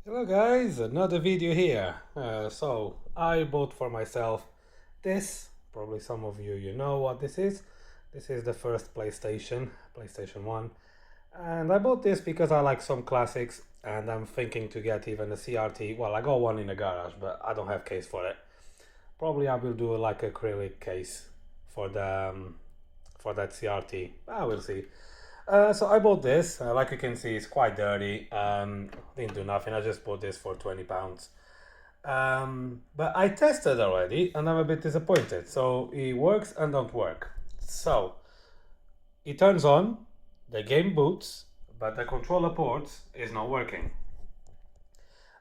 Hello guys, another video here. So I bought for myself this. Probably some of you know what this is. This is the first PlayStation 1. And I bought this because I like some classics and I'm thinking to get even a CRT. Well, I got one in the garage, but I don't have case for it. Probably I will do like acrylic case for the for that CRT. I will see. So I bought this. Like you can see, it's quite dirty. Didn't do nothing. I just bought this for £20. But I tested already, and I'm a bit disappointed. So it works and don't work. So it turns on, the game boots, but the controller port is not working.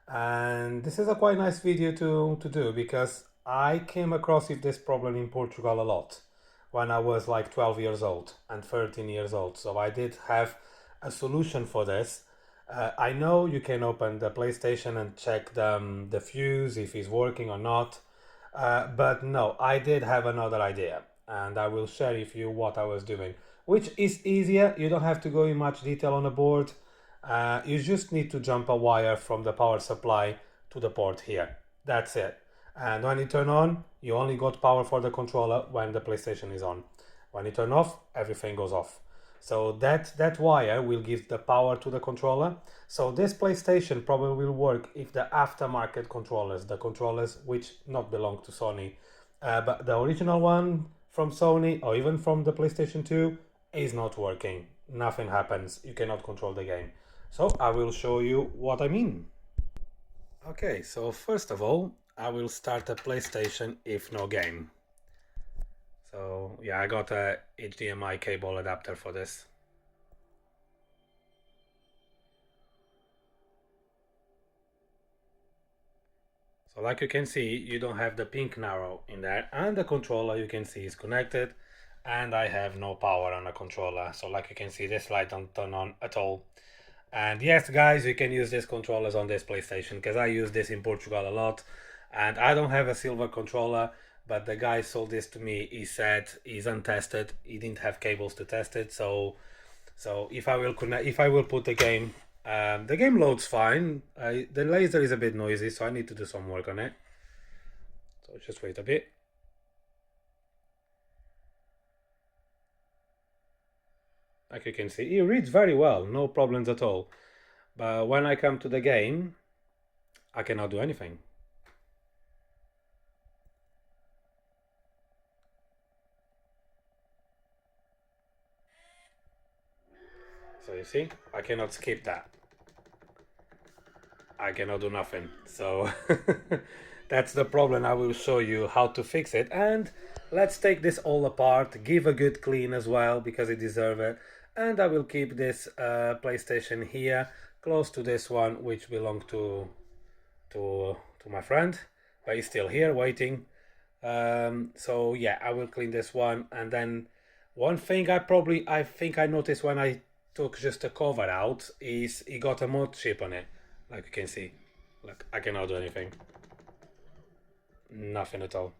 And this is a quite nice video to do because I came across with this problem in Portugal a lot when I was like 12 years old and 13 years old. So I did have a solution for this. I know you can open the PlayStation and check the fuse if it's working or not. But no, I did have another idea and I will share with you what I was doing, which is easier. You don't have to go in much detail on the board. You just need to jump a wire from the power supply to the port here. That's it. And when you turn on, you only got power for the controller when the PlayStation is on. When you turn off, everything goes off. So that wire will give the power to the controller. So this PlayStation probably will work if the aftermarket controllers, the controllers which not belong to Sony, but the original one from Sony or even from the PlayStation 2 is not working. Nothing happens. You cannot control the game. So I will show you what I mean. Okay, so first of all, I will start a PlayStation if no game. So yeah, I got a HDMI cable adapter for this. So like you can see, you don't have the pink arrow in there, and the controller you can see is connected, and I have no power on the controller. So like you can see, this light don't turn on at all. And yes, guys, you can use these controllers on this PlayStation because I use this in Portugal a lot, and I don't have a silver controller. But the guy sold this to me. He said he's untested. He didn't have cables to test it. So if I will connect, if I will put the game loads fine. The laser is a bit noisy, so I need to do some work on it. So just wait a bit. Like you can see, it reads very well, no problems at all. But when I come to the game, I cannot do anything. So you see, I cannot skip that. I cannot do nothing. So that's the problem. I will show you how to fix it. And let's take this all apart, give a good clean as well because it deserves it. And I will keep this PlayStation here close to this one which belonged to my friend, but he's still here waiting. So yeah, I will clean this one. And then one thing I think I noticed when I took just the cover out is it got a mod chip on it. Like you can see, look, I cannot do anything, nothing at all.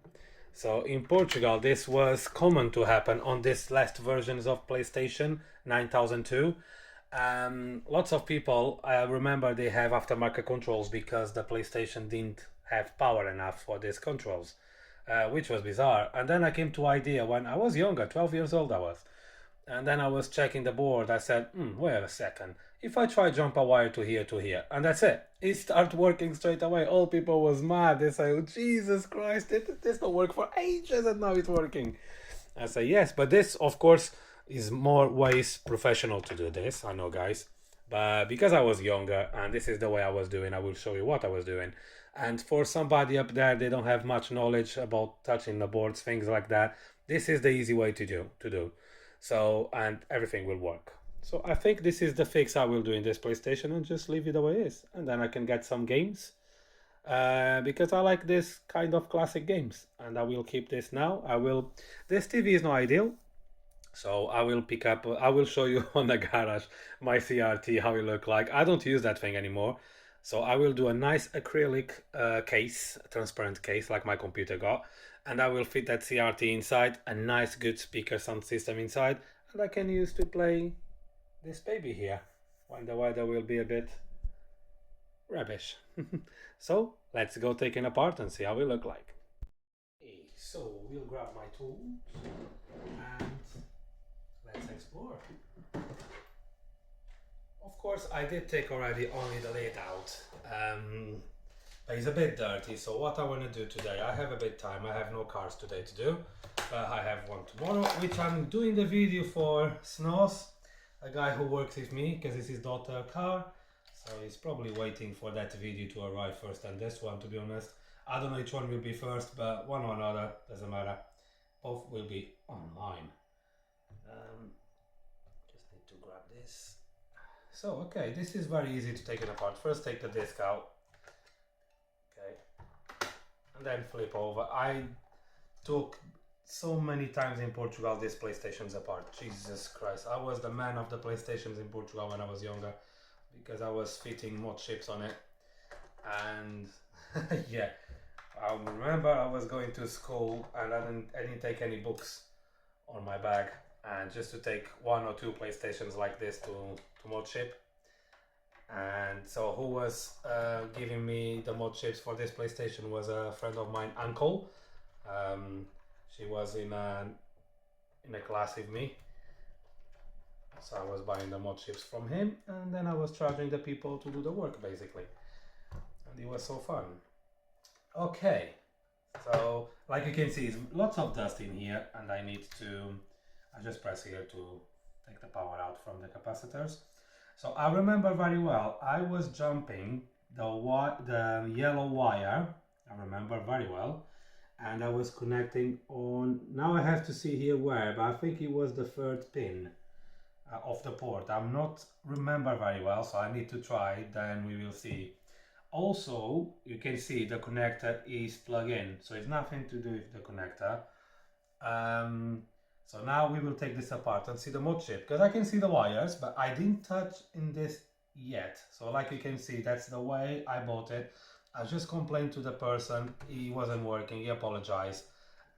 So in Portugal, this was common to happen on this last versions of PlayStation 9002. Lots of people remember they have aftermarket controls because the PlayStation didn't have power enough for these controls, which was bizarre. And then I came to idea when I was younger, 12 years old I was. And then I was checking the board. I said, wait a second. If I try jump a wire to here, and that's it. It started working straight away. All people was mad. They say, oh, Jesus Christ, this don't work for ages and now it's working. I say, yes, but this, of course, is more ways professional to do this. I know, guys. But because I was younger and this is the way I was doing, I will show you what I was doing. And for somebody up there, they don't have much knowledge about touching the boards, things like that. This is the easy way to do. So, and everything will work. So I think this is the fix I will do in this PlayStation and just leave it the way it is. And then I can get some games because I like this kind of classic games. And I will keep this now. This TV is not ideal. So I will I will show you on the garage my CRT, how it look like. I don't use that thing anymore. So I will do a nice acrylic case, transparent case like my computer got. And I will fit that CRT inside, a nice good speaker sound system inside. And I can use to play this baby here when the weather will be a bit rubbish. So let's go take it apart and see how it look like. Okay, so we'll grab my tools and let's explore. Of course, I did take already only the lid out, but it's a bit dirty. So what I want to do today, I have a bit time. I have no cars today to do, but I have one tomorrow, which I'm doing the video for Snows, a guy who works with me, because it's his daughter's car. So he's probably waiting for that video to arrive first than this one, to be honest. I don't know which one will be first, but one or another, doesn't matter. Both will be online. Just need to grab this. So, okay, this is very easy to take it apart. First take the disc out. Okay. And then flip over. I took so many times in Portugal these PlayStations apart. Jesus Christ. I was the man of the PlayStations in Portugal when I was younger, because I was fitting mod chips on it. And yeah, I remember I was going to school and I didn't take any books on my bag, and just to take one or two PlayStations like this to mod chip. And so who was giving me the mod chips for this PlayStation was a friend of mine, uncle. She was in a class with me, so I was buying the mod chips from him, and then I was charging the people to do the work basically, and it was so fun. Okay, so like you can see, it's lots of dust in here, and I just press here to take the power out from the capacitors. So I remember very well, I was jumping the yellow wire, I remember very well, and I was connecting on, now I have to see here where, but I think it was the third pin of the port. I'm not remember very well, so I need to try, then we will see. Also, you can see the connector is plug in, so it's nothing to do with the connector. So now we will take this apart and see the mod chip, because I can see the wires, but I didn't touch in this yet. So like you can see, that's the way I bought it. I just complained to the person, he wasn't working, he apologized,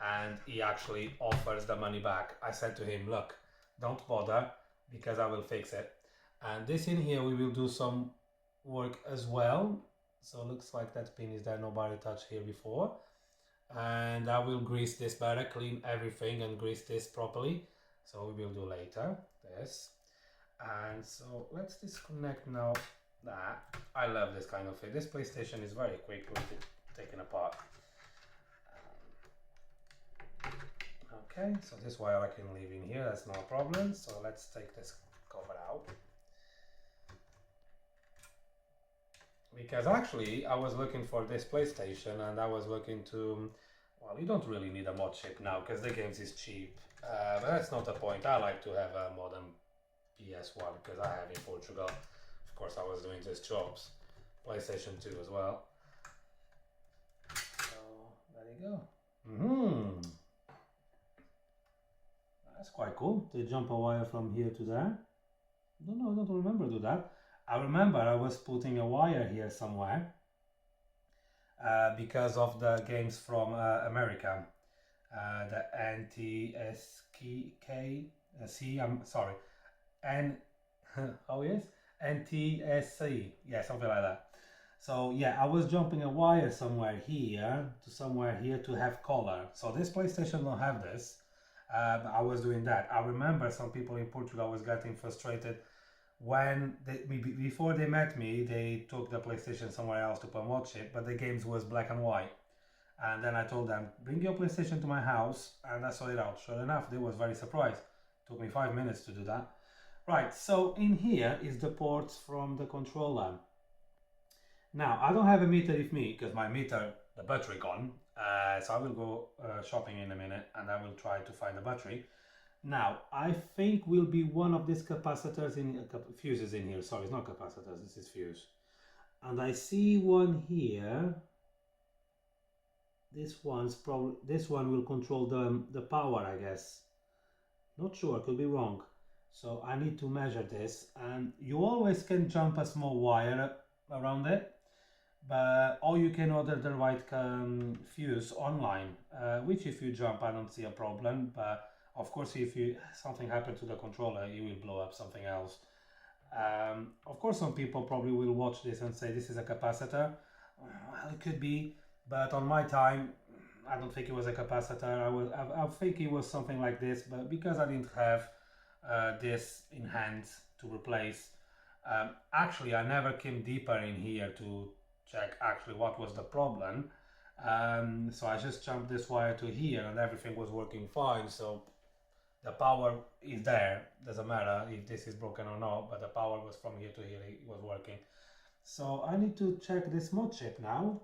and he actually offers the money back. I said to him, look, don't bother, because I will fix it. And this in here, we will do some work as well. So it looks like that pin is there, nobody touched here before. And I will grease this better, clean everything and grease this properly. So we will do later, this. And so let's disconnect now that. I love this kind of thing. This PlayStation is very quick with it taken apart. Okay, so this wire I can leave in here, that's no problem. So let's take this cover out. Because actually I was looking for this PlayStation, and I was looking to, well, you don't really need a mod chip now because the games is cheap, but that's not the point. I like to have a modern PS1 because I have in Portugal. Of course I was doing these jobs, PlayStation 2 as well. So there you go. That's quite cool. They jump a wire from here to there. I don't remember do that. I remember I was putting a wire here somewhere because of the games from America, the NTSC, I'm sorry, NTSC, yeah, something like that. So yeah, I was jumping a wire somewhere here to have color. So this PlayStation don't have this, but I was doing that. I remember some people in Portugal was getting frustrated when before they met me, they took the PlayStation somewhere else to put a mod chip, but the games was black and white. And then I told them, bring your PlayStation to my house, and I saw it out. Sure enough, they was very surprised. Took me 5 minutes to do that. Right, so in here is the ports from the controller. Now, I don't have a meter with me, because my meter, the battery gone. So I will go shopping in a minute, and I will try to find the battery. Now, I think will be one of these capacitors fuses in here. Sorry, it's not capacitors, this is fuse. And I see one here. This one will control the power, I guess. Not sure, could be wrong. So I need to measure this, and you always can jump a small wire around it, or you can order the right fuse online, which if you jump, I don't see a problem, but of course, if something happened to the controller, it will blow up something else. Of course, some people probably will watch this and say this is a capacitor. Well, it could be, but on my time, I don't think it was a capacitor. I think it was something like this, but because I didn't have this in hand to replace, actually I never came deeper in here to check actually what was the problem. So I just jumped this wire to here and everything was working fine. So the power is there, doesn't matter if this is broken or not, but the power was from here to here, it was working. So I need to check this mod chip now.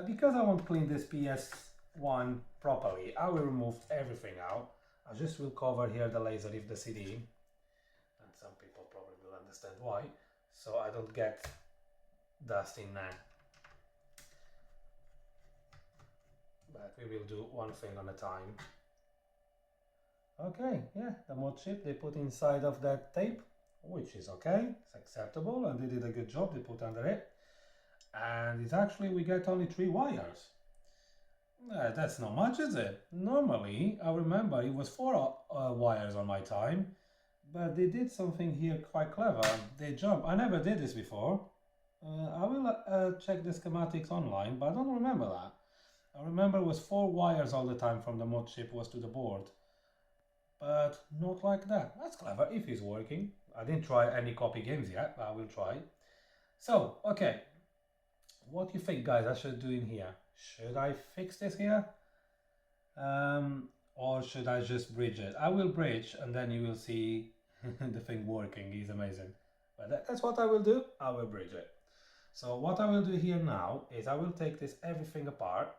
Because I want to clean this PS1 properly, I will remove everything out. I just will cover here the laser if the CD, and some people probably will understand why, so I don't get dust in there. But we will do one thing at a time. Okay, yeah, the mod chip they put inside of that tape, which is okay, it's acceptable, and they did a good job, they put under it. And it's actually, we get only 3 wires. That's not much, is it? Normally, I remember it was 4 wires on my time, but they did something here quite clever. They jump. I never did this before. I will check the schematics online, but I don't remember that. I remember it was 4 wires all the time from the mod chip was to the board, but not like that. That's clever, if it's working. I didn't try any copy games yet, but I will try. So, okay. What do you think, guys, I should do in here? Should I fix this here? Or should I just bridge it? I will bridge and then you will see the thing working. It's amazing. But that's what I will do. I will bridge it. So what I will do here now is I will take this everything apart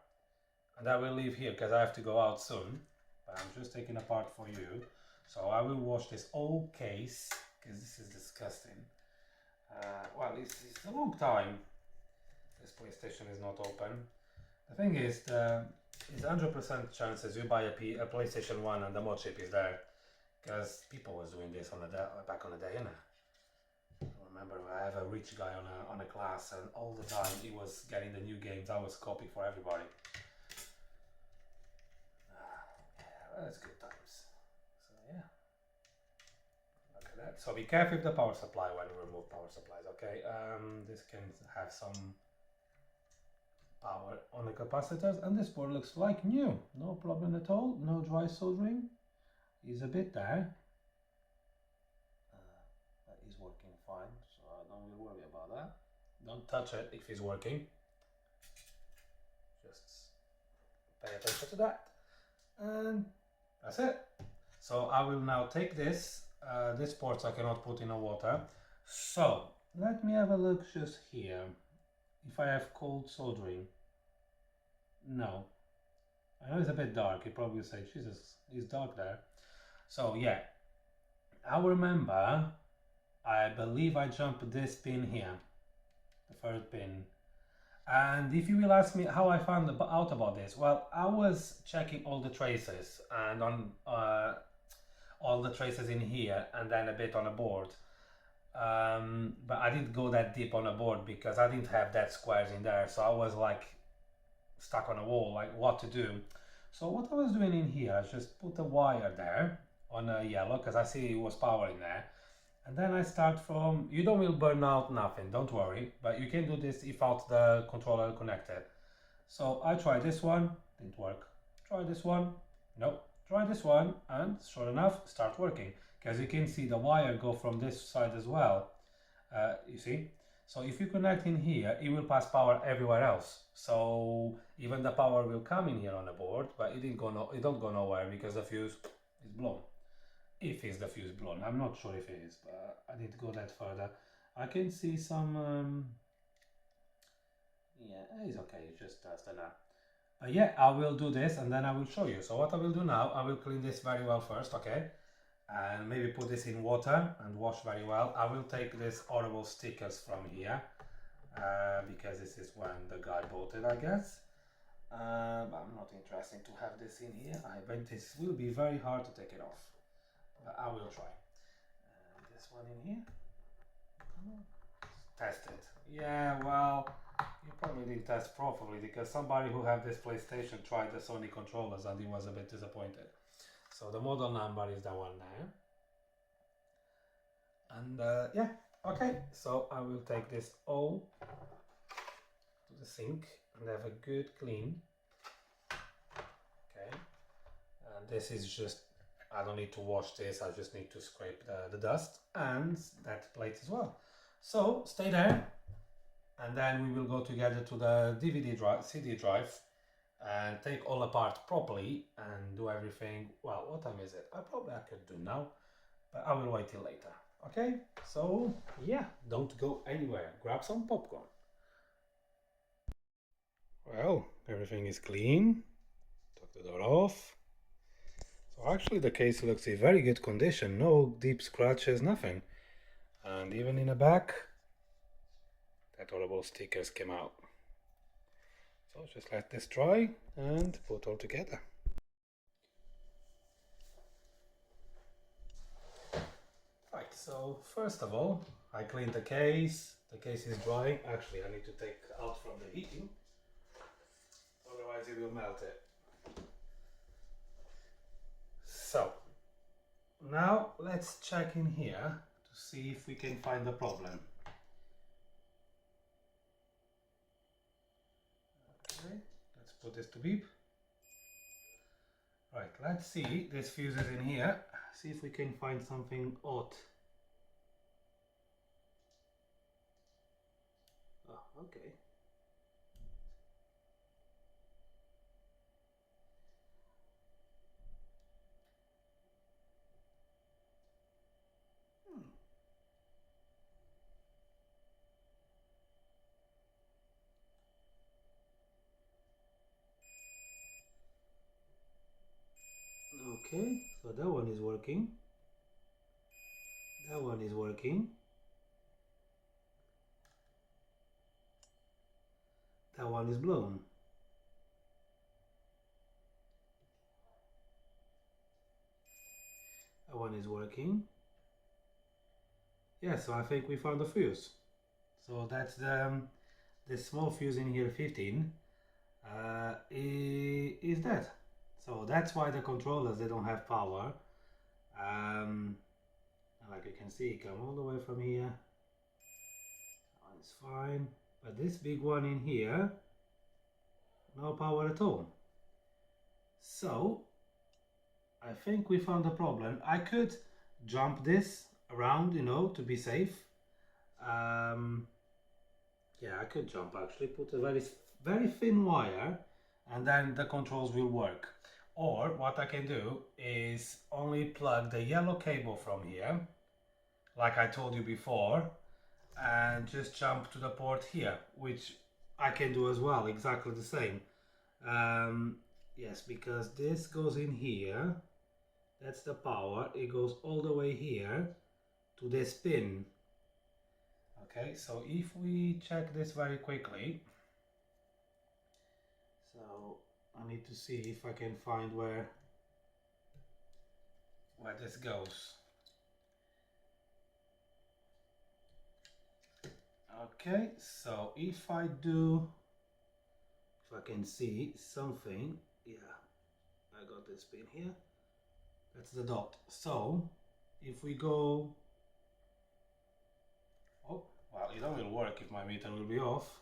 and I will leave here because I have to go out soon. But I'm just taking apart for you. So I will wash this old case because this is disgusting. Well, it's a long time. This PlayStation is not open. The thing is, it's 100% chances you buy a PlayStation 1 and the mod chip is there, because people was doing this back on the day, innit? I remember I have a rich guy on a class, and all the time he was getting the new games. I was copying for everybody. Yeah, that's good times. So yeah, look at that. So be careful with the power supply when we remove power supplies. Okay, this can have some power on the capacitors, and this board looks like new, no problem at all, no dry soldering, is a bit there, that is working fine, so I don't worry about that. Don't touch it if it's working, just pay attention to that, and that's it. So I will now take this ports I cannot put in the water, so let me have a look just here. If I have cold soldering, no. I know it's a bit dark, you probably say, Jesus, it's dark there. So yeah, I remember, I believe I jumped this pin here, the third pin. And if you will ask me how I found out about this, well, I was checking all the traces and on all the traces in here and then a bit on a board. But I didn't go that deep on a board because I didn't have that squares in there, so I was like stuck on a wall, like what to do. So what I was doing in here, I just put a wire there on a yellow because I see it was power in there, and then I start from, you don't will burn out nothing, don't worry, but you can do this without the controller connected. So I tried this one, didn't work. Try this one, nope. Try this one, and sure enough, start working. Because you can see the wire go from this side as well, you see. So if you connect in here, it will pass power everywhere else. So even the power will come in here on the board, but it don't go nowhere because the fuse is blown. If is the fuse blown, I'm not sure if it is, but I need to go that further. I can see some, yeah, it's okay, it's just dust and that. But yeah, I will do this and then I will show you. So what I will do now, I will clean this very well first, okay? And maybe put this in water and wash very well. I will take these horrible stickers from here because this is when the guy bought it, I guess. But I'm not interested to have this in here. I bet this will be very hard to take it off, but I will try. This one in here. Test it. Yeah, well, you probably didn't test properly because somebody who had this PlayStation tried the Sony controllers and he was a bit disappointed. So the model number is the one there. And yeah, okay, so I will take this all to the sink and have a good clean. Okay, and this is just, I don't need to wash this, I just need to scrape the dust and that plate as well. So stay there, and then we will go together to the DVD drive, CD drive, and take all apart properly and do everything. Well, what time is it? I could do now, but I will wait till later. Okay, so yeah, don't go anywhere. Grab some popcorn. Well, everything is clean. Took the door off. So actually the case looks in very good condition. No deep scratches, nothing. And even in the back, that horrible stickers came out. So just let this dry and put all together. Right, so first of all, I cleaned the case. The case is drying. Actually, I need to take out from the heating, otherwise it will melt it. So now let's check in here to see if we can find the problem. Okay, let's put this to beep. Right, let's see this fuse is in here. See if we can find something odd. Oh, okay. Okay, so that one is working. That one is working. That one is blown. That one is working. Yeah, so I think we found the fuse. So that's the small fuse in here, 15, is that. So that's why the controllers, they don't have power. Like you can see, come all the way from here. That one's fine. But this big one in here, no power at all. So I think we found the problem. I could jump this around, you know, to be safe. Yeah, I could jump actually, put a very thin wire, and then the controls will work. Or what I can do is only plug the yellow cable from here, like I told you before, and just jump to the port here, which I can do as well, exactly the same. Yes, because this goes in here, that's the power, it goes all the way here to this pin. Okay, so if we check this very quickly, so I need to see if I can find where this goes. Okay, so if I can see something, yeah, I got this pin here, that's the dot. So if we go, oh, well, it only will work if my meter will be off.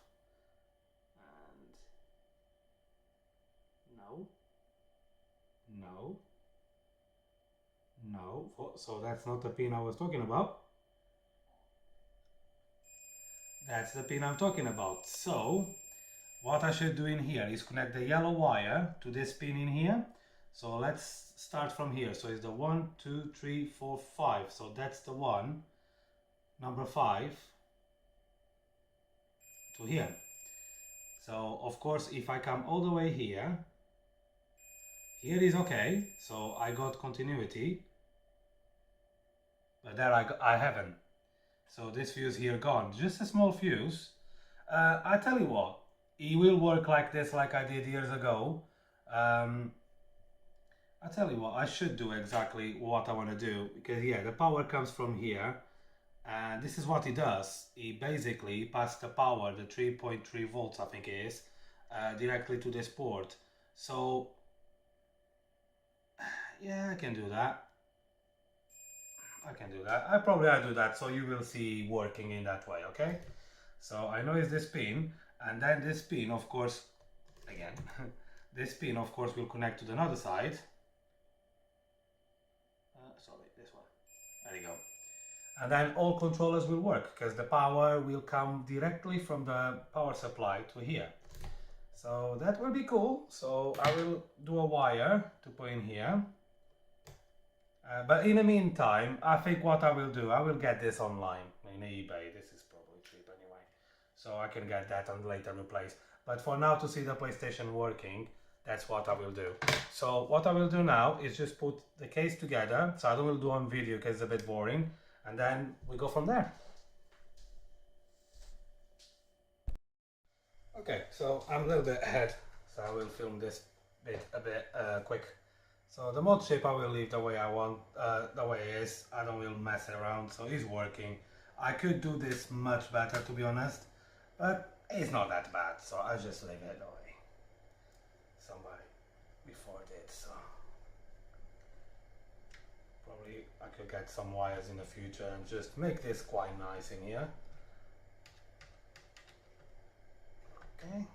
And no, so that's not the pin I was talking about. That's the pin I'm talking about. So what I should do in here is connect the yellow wire to this pin in here. So let's start from here. So it's the 1, 2, 3, 4, 5. So that's the one, number 5, to here. So of course, if I come all the way here, here is okay. So I got continuity, but there I haven't. So this fuse here gone. Just a small fuse. I tell you what, it will work like this, like I did years ago. I tell you what, I should do exactly what I want to do, because yeah, the power comes from here, and this is what it does. It basically passes the power, the 3.3 volts I think it is, directly to this port. So yeah, I can do that. I can do that. I do that so you will see working in that way, okay? So I know it's this pin, and then this pin, of course, again, this pin, of course, will connect to the other side. Sorry, this one. There you go. And then all controllers will work because the power will come directly from the power supply to here. So that will be cool. So I will do a wire to put in here. But in the meantime, I think what I will do, I will get this online in eBay. This is probably cheap anyway. So I can get that and later replace. But for now, to see the PlayStation working, that's what I will do. So what I will do now is just put the case together. So I don't will do on video because it's a bit boring. And then we go from there. Okay, so I'm a little bit ahead. So I will film this bit a bit quick. So the mod shape I will leave the way I want, the way it is. I don't will mess around, so it's working. I could do this much better, to be honest, but it's not that bad, so I just leave it the way somebody before did. So probably I could get some wires in the future and just make this quite nice in here. Okay.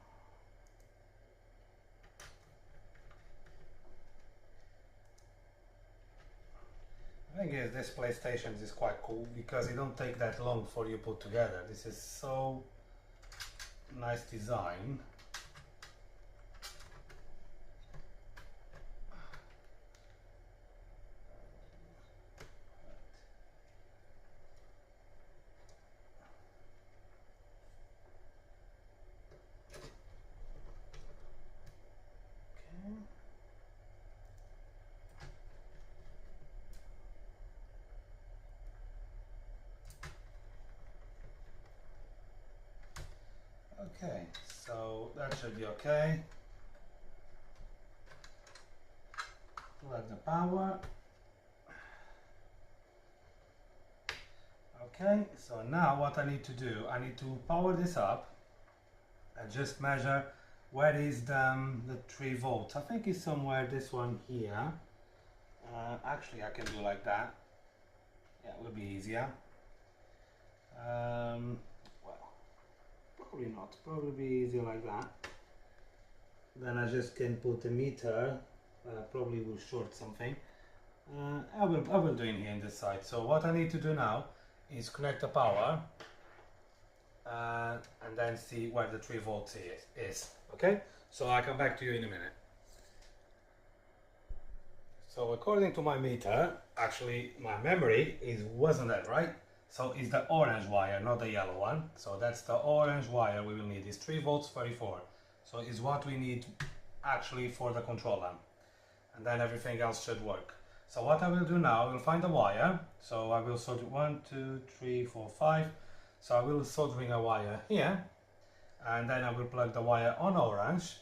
The thing is, this PlayStation is quite cool because it don't take that long for you put together. This is so nice design. Okay, so that should be okay. Plug the power. Okay, so now what I need to do, I need to power this up and just measure where is the 3 volts. I think it's somewhere this one here. Actually I can do like that. Yeah, it will be easier. Probably not, probably be easier like that. Then I just can put a meter, probably will short something. I will do it here in this side. So what I need to do now is connect the power and then see where the 3 volts is. Okay, so I'll come back to you in a minute. So according to my meter, actually my memory wasn't that right. So it's the orange wire, not the yellow one. So that's the orange wire we will need. It's 3 volts 34. So it's what we need actually for the controller. And then everything else should work. So what I will do now, I will find the wire. So I will solder 1, 2, 3, 4, 5. So I will soldering a wire here. And then I will plug the wire on orange.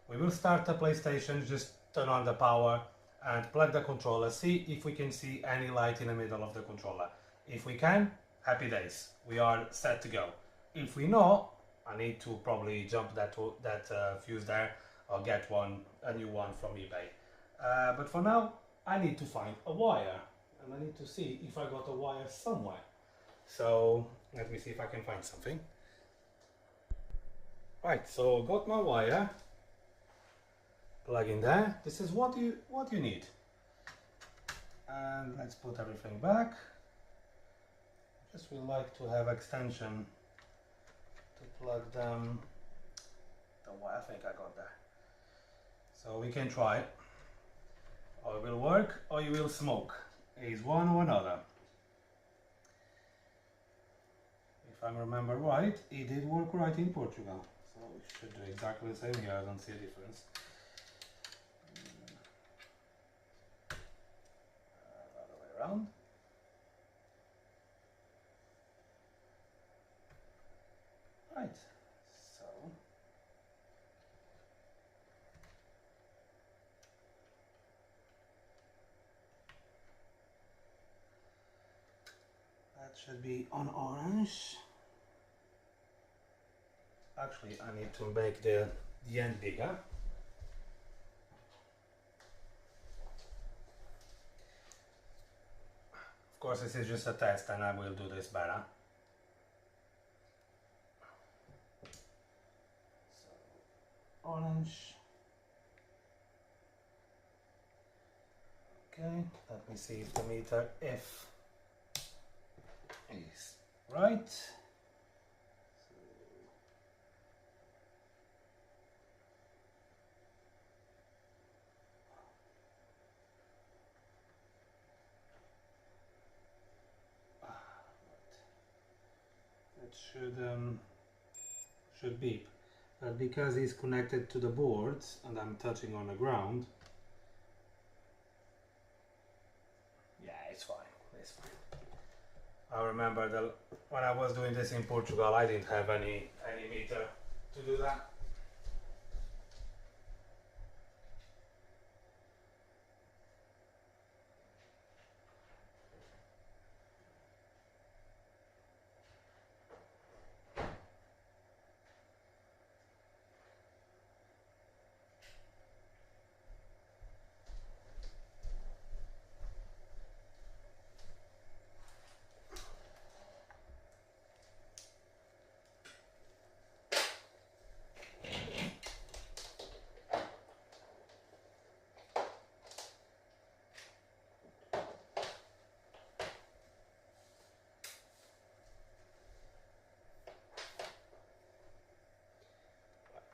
We will start the PlayStation, just turn on the power and plug the controller. See if we can see any light in the middle of the controller. If we can, happy days, we are set to go. If we not, I need to probably jump that fuse there or get a new one from eBay. But for now, I need to find a wire and I need to see if I got a wire somewhere. So let me see if I can find something. Right, so got my wire, plug in there. This is what you need. And let's put everything back. Just would like to have extension to plug them. The wire, I think I got there. So we can try it. Or it will work or you will smoke. It's one or another. If I remember right, it did work right in Portugal. So we should do exactly the same here. I don't see a difference. Other way around. Right, so that should be on orange. Actually, I need to make the end bigger. Of course, this is just a test and I will do this better. So, orange. Okay, let me see if the meter F is right. It should beep, but because it's connected to the boards and I'm touching on the ground, yeah, it's fine. It's fine. I remember that when I was doing this in Portugal, I didn't have any meter to do that.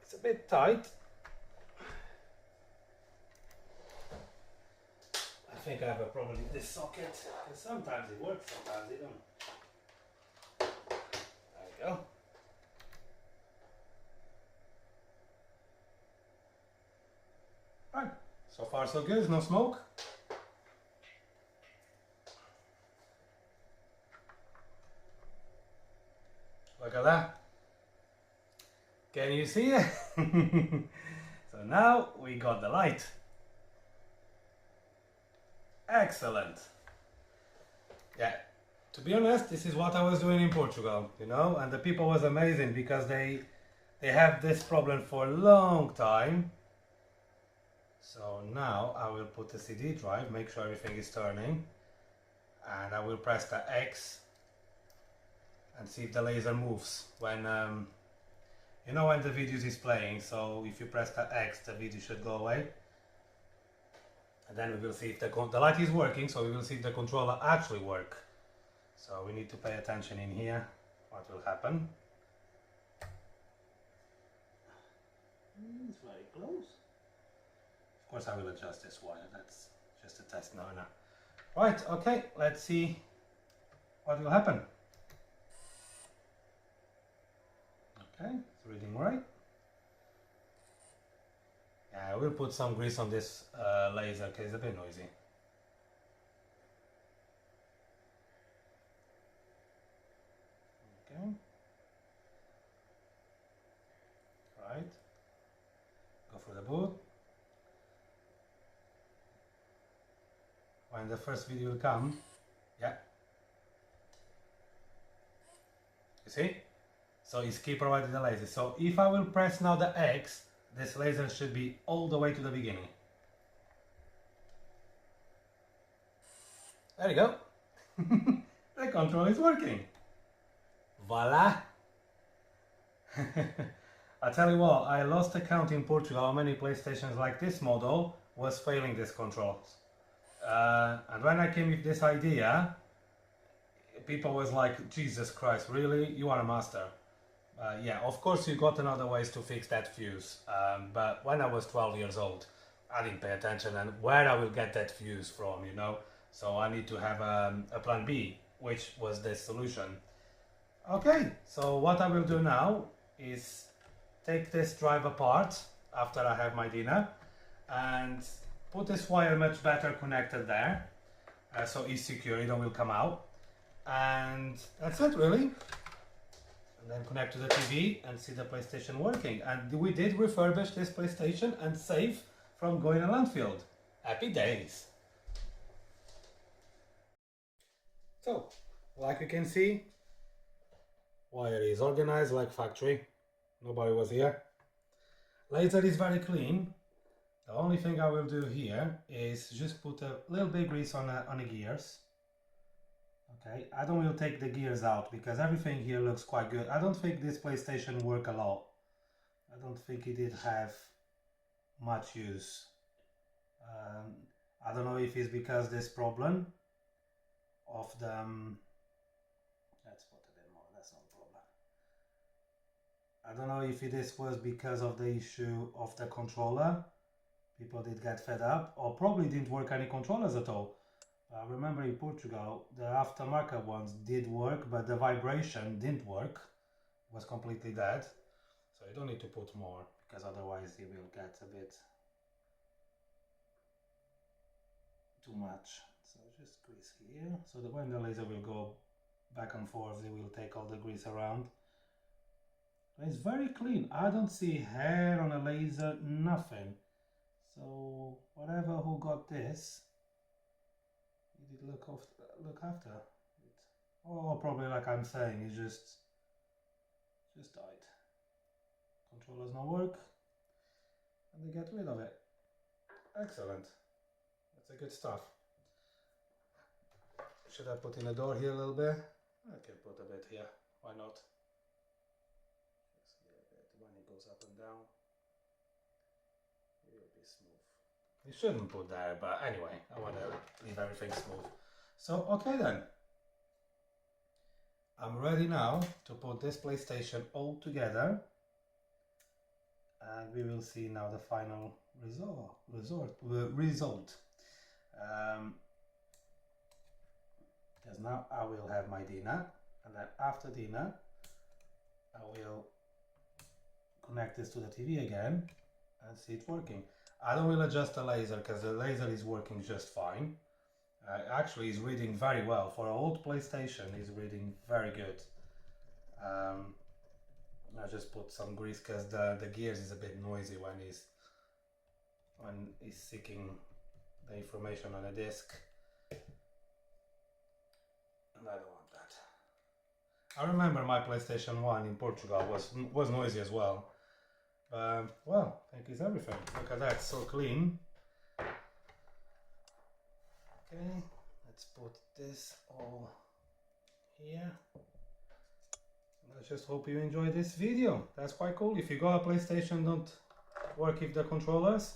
It's a bit tight. I think I have a problem with this socket, because sometimes it works, sometimes it don't. There we go. Right, so far so good, no smoke. Look at that. Can you see it? So now we got the light. Excellent. Yeah, to be honest, this is what I was doing in Portugal, you know, and the people was amazing because they have this problem for a long time. So now I will put the CD drive, make sure everything is turning, and I will press the X and see if the laser moves when you know when the video is playing. So if you press the X, the video should go away, and then we will see if the light is working, so we will see if the controller actually work. So we need to pay attention in here what will happen. It's very close. Of course I will adjust this wire, that's just a test now. Right, okay, let's see what will happen. Okay, it's reading right. Yeah, I will put some grease on this laser because it's a bit noisy. Okay. Right. Go for the boot. When the first video will come, yeah. You see? So it's keep providing the laser. So if I will press now the X, this laser should be all the way to the beginning. There you go. The control is working. Voila! I tell you what, I lost account in Portugal how many PlayStations like this model was failing this controls. And when I came with this idea, people was like, Jesus Christ, really? You are a master. Yeah, of course you got another ways to fix that fuse, but when I was 12 years old, I didn't pay attention and where I will get that fuse from, you know? So I need to have a plan B, which was this solution. Okay, so what I will do now is take this drive apart after I have my dinner and put this wire much better connected there, so it's secure, it will come out. And that's it really. And then connect to the TV and see the PlayStation working. And we did refurbish this PlayStation and save from going to landfill. Happy days. So, like you can see, wire is organized like factory. Nobody was here. Laser is very clean. The only thing I will do here is just put a little bit grease on the gears. Okay, I don't will take the gears out because everything here looks quite good. I don't think this PlayStation worked a lot. I don't think it did have much use. I don't know if it's because this problem of the let's put it in more, that's not a problem. I don't know if this was because of the issue of the controller. People did get fed up, or probably didn't work any controllers at all. I remember in Portugal the aftermarket ones did work, but the vibration didn't work, was completely dead. So you don't need to put more because otherwise it will get a bit too much. So just grease here, so that when the laser will go back and forth, it will take all the grease around. It's very clean. I don't see hair on a laser, nothing. So whatever who got this, he did look after it. Oh, probably like I'm saying, it just died. Controllers not work, and they get rid of it. Excellent. That's a good stuff. Should I put in a door here a little bit? I can put a bit here. Why not? Just here a bit. When it goes up and down, it will be smooth. You shouldn't put there, but anyway, I want to leave everything smooth. So, okay then. I'm ready now to put this PlayStation all together, and we will see now the final result. Because now I will have my dinner, and then after dinner I will connect this to the TV again and see it working. I don't will adjust the laser because the laser is working just fine. Actually, it's reading very well. For an old PlayStation, it's reading very good. I just put some grease because the gears is a bit noisy when he's seeking the information on a disc. And I don't want that. I remember my PlayStation 1 in Portugal was noisy as well. Well, I think it's everything. Look at that, so clean. Okay, let's put this all here. I just hope you enjoy this video. That's quite cool. If you got a PlayStation don't work with the controllers,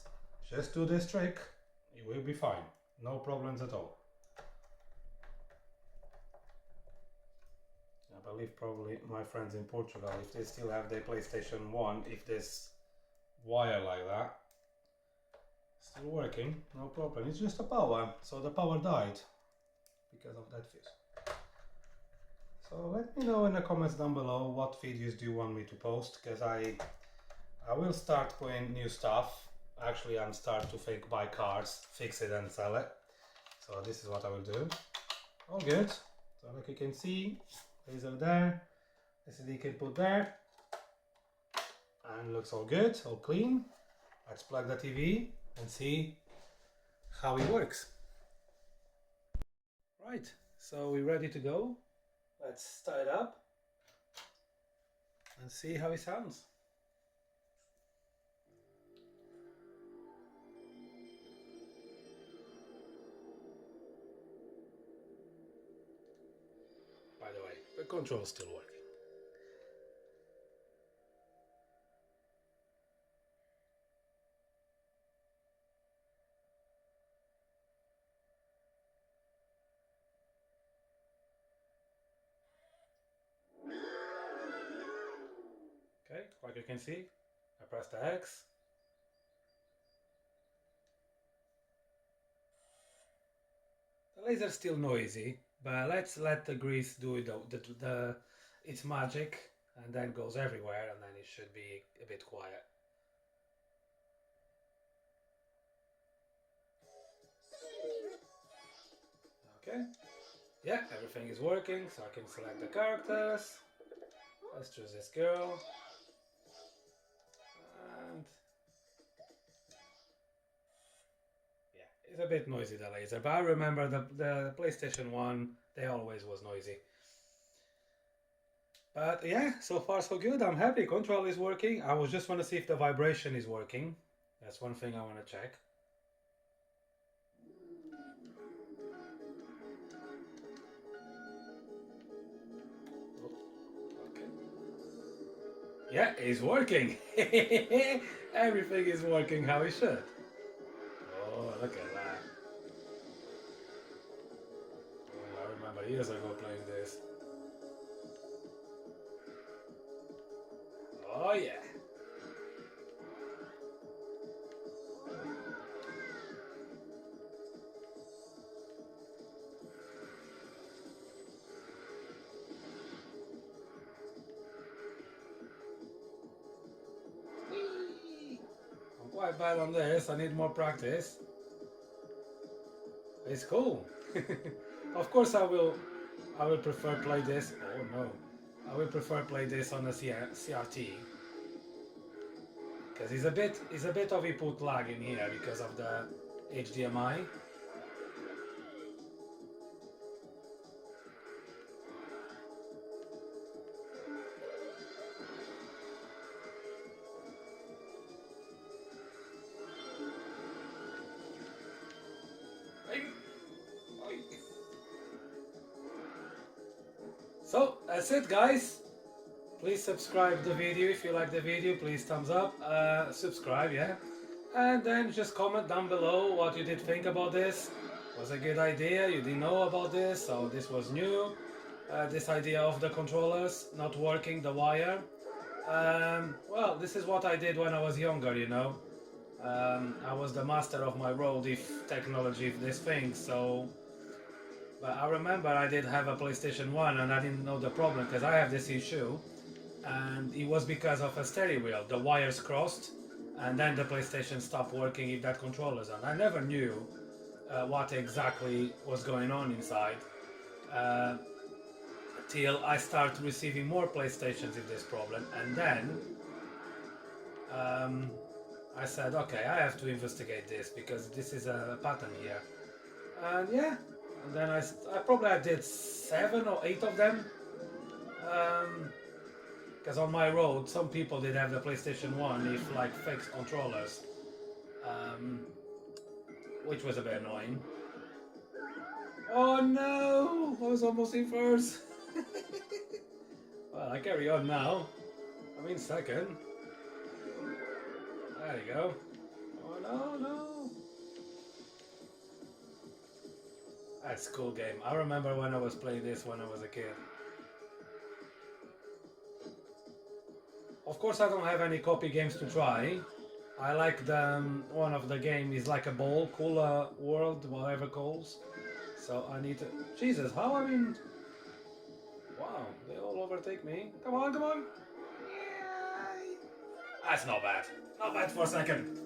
just do this trick. It will be fine. No problems at all. I believe probably my friends in Portugal, if they still have their PlayStation 1, if this wire like that, still working, no problem. It's just a power, so the power died because of that fuse. So let me know in the comments down below what videos do you want me to post, because I will start putting new stuff. Actually, I'm starting to think buy cars, fix it and sell it. So this is what I will do. All good. So like you can see, laser there, LCD can put there, and looks all good, all clean. Let's plug the TV and see how it works. Right, so we're ready to go. Let's start it up and see how it sounds. By the way, the control is still working. Okay, like you can see, I press the X. The laser's still noisy, but let's let the grease do its magic, and then goes everywhere, and then it should be a bit quiet. Okay, yeah, everything is working, so I can select the characters. Let's choose this girl. And yeah, it's a bit noisy, the laser, but I remember the PlayStation 1, they always was noisy. But yeah, so far so good. I'm happy. Control is working. I was just want to see if the vibration is working. That's one thing I want to check. Yeah, it's working. Everything is working how it should. Oh, look at that. Oh, I remember years ago playing this. Oh, yeah. Whee! I'm quite bad on this. I need more practice. It's cool. Of course, I will. I will prefer play this. Oh no, I will prefer play this on a CRT because it's a bit of input lag in here because of the HDMI. So that's it, guys. Please subscribe the video if you like the video. Please thumbs up, subscribe, yeah, and then just comment down below what you did think about this. Was a good idea? You didn't know about this, so this was new. This idea of the controllers not working, the wire. Well, this is what I did when I was younger, you know. I was the master of my road if technology, if this thing, so. But I remember I did have a PlayStation 1 and I didn't know the problem because I have this issue. And it was because of a steering wheel. The wires crossed and then the PlayStation stopped working if that controller's on. I never knew what exactly was going on inside. Till I start receiving more PlayStations with this problem, and then I said, okay, I have to investigate this because this is a pattern here. And yeah, and then I probably did 7 or 8 of them. Because on my road, some people did have the PlayStation 1 if like fixed controllers, which was a bit annoying. Oh no! I was almost in first. Well, I carry on now. I'm in second. There you go. Oh no, no. That's a cool game. I remember when I was playing this when I was a kid. Of course, I don't have any copy games to try. I like the one of the game is like a ball, Cooler World, whatever calls. So I need to. Jesus, how I mean? Wow, they all overtake me. Come on, come on. That's not bad. Not bad for a second.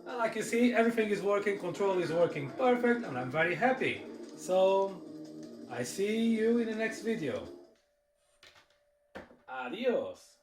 And like you see, everything is working, control is working perfect, and I'm very happy. So, I see you in the next video. Adios.